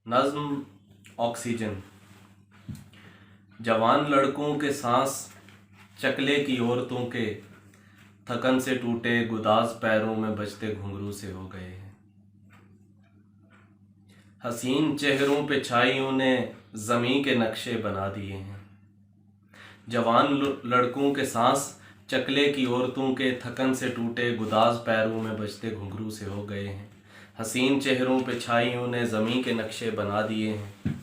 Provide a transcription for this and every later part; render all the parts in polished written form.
नज़्म ऑक्सीजन। जवान लड़कों के सांस चकले की औरतों के, थकन से टूटे गुदाज पैरों में बजते घुंघरू से हो गए हैं। हसीन चेहरों पे छाइयों ने ज़मीं के नक्शे बना दिए हैं। जवान लड़कों के सांस चकले की औरतों के, थकन से टूटे गुदाज पैरों में बजते घुंघरू से हो गए हैं। हसीन चेहरों पे छाइयों ने ज़मीं के नक्शे बना दिए हैं।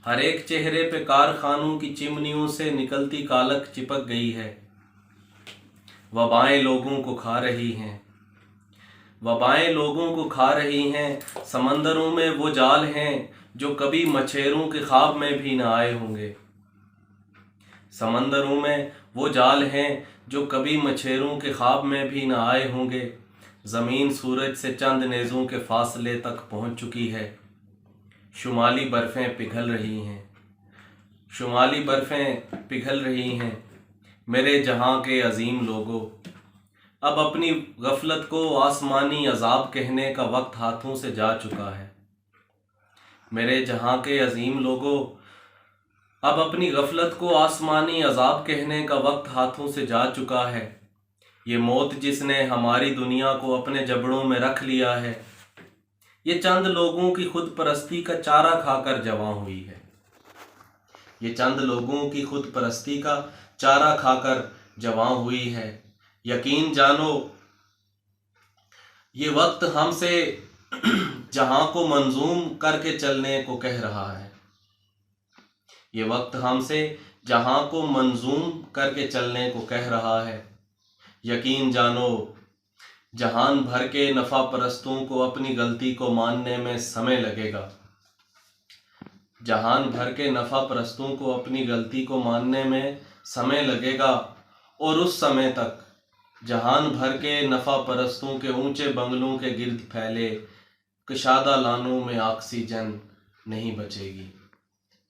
हर एक चेहरे पे कारखानों की चिमनियों से निकलती कालक चिपक गई है। वबाएं लोगों को खा रही हैं, वबाएं लोगों को खा रही हैं। समंदरों में वो जाल हैं जो कभी मछेरों के ख्वाब में भी न आए होंगे। समंदरों में वो जाल हैं जो कभी मछेरों के ख्वाब में भी न आए होंगे। ज़मीन सूरज से चंद नेज़ों के फासले तक पहुंच चुकी है। शुमाली बर्फ़ें पिघल रही हैं, शुमाली बर्फ़ें पिघल रही हैं। मेरे जहां के अजीम लोगों, अब अपनी गफलत को आसमानी अजाब कहने का वक्त हाथों से जा चुका है। मेरे जहां के अजीम लोगों, अब अपनी गफलत को आसमानी अजाब कहने का वक्त हाथों से जा चुका है। ये मौत जिसने हमारी दुनिया को अपने जबड़ों में रख लिया है, ये चंद लोगों की खुद परस्ती का चारा खाकर जवां हुई है। ये चंद लोगों की खुद परस्ती का चारा खाकर जवां हुई है। यकीन जानो ये वक्त हमसे जहां को मंजूम करके चलने को कह रहा है। ये वक्त हमसे जहां को मंजूम करके चलने को कह रहा है। यकीन जानो जहान भर के नफ़ा परस्तों को अपनी गलती को मानने में समय लगेगा। जहान भर के नफ़ा परस्तों को अपनी गलती को मानने में समय लगेगा, और उस समय तक जहान भर के नफ़ा परस्तों के ऊंचे बंगलों के गिर्द फैले कुशादा लानों में ऑक्सीजन नहीं बचेगी।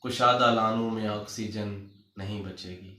कुशादा लानों में ऑक्सीजन नहीं बचेगी।